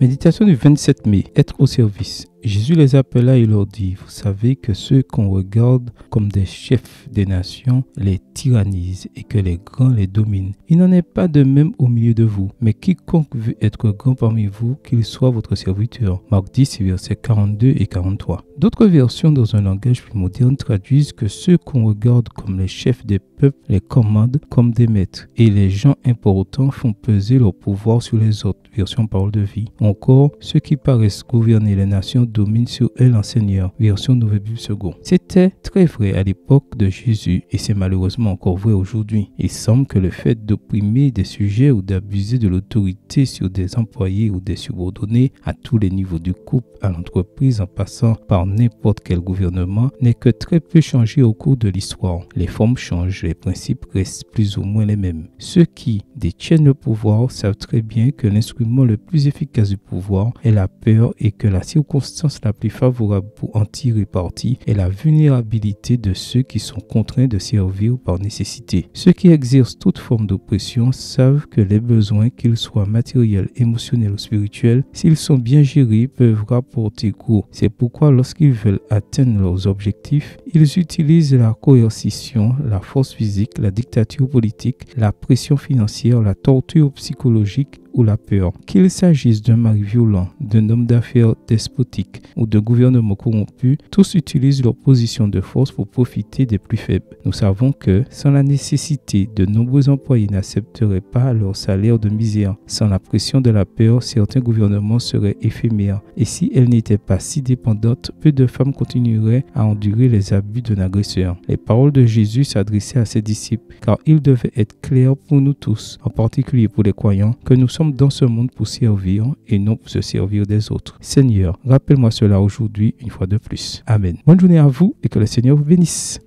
Méditation du 27 mai. Être au service. Jésus les appela et leur dit, vous savez que ceux qu'on regarde comme des chefs des nations les tyrannisent et que les grands les dominent. Il n'en est pas de même au milieu de vous, mais quiconque veut être grand parmi vous, qu'il soit votre serviteur. Marc 10, versets 42 et 43. D'autres versions dans un langage plus moderne traduisent que ceux qu'on regarde comme les chefs des peuples les commandent comme des maîtres et les gens importants font peser leur pouvoir sur les autres. Version Parole de vie. Encore, ceux qui paraissent gouverner les nations dominent sur elles en Seigneur. Version Nouvelle Bible Seconde. C'était très vrai à l'époque de Jésus et c'est malheureusement encore vrai aujourd'hui. Il semble que le fait d'opprimer des sujets ou d'abuser de l'autorité sur des employés ou des subordonnés à tous les niveaux du couple, à l'entreprise en passant par n'importe quel gouvernement n'est que très peu changé au cours de l'histoire. Les formes changent, les principes restent plus ou moins les mêmes. Ceux qui détiennent le pouvoir savent très bien que l'instrument le plus efficace du pouvoir est la peur et que la circonstance la plus favorable pour en tirer parti est la vulnérabilité de ceux qui sont contraints de servir par nécessité. Ceux qui exercent toute forme d'oppression savent que les besoins, qu'ils soient matériels, émotionnels ou spirituels, s'ils sont bien gérés, peuvent rapporter gros. C'est pourquoi lorsqu'ils veulent atteindre leurs objectifs, ils utilisent la coercition, la force physique, la dictature politique, la pression financière, la torture psychologique ou la peur. Qu'il s'agisse d'un mari violent, d'un homme d'affaires despotique ou d'un gouvernement corrompu, tous utilisent leur position de force pour profiter des plus faibles. Nous savons que, sans la nécessité, de nombreux employés n'accepteraient pas leur salaire de misère. Sans la pression de la peur, certains gouvernements seraient éphémères. Et si elles n'étaient pas si dépendantes, peu de femmes continueraient à endurer les abus d'un agresseur. Les paroles de Jésus s'adressaient à ses disciples, car il devait être clair pour nous tous, en particulier pour les croyants, que nous sommes dans ce monde pour servir et non pour se servir des autres. Seigneur, rappelle-moi cela aujourd'hui une fois de plus. Amen. Bonne journée à vous et que le Seigneur vous bénisse.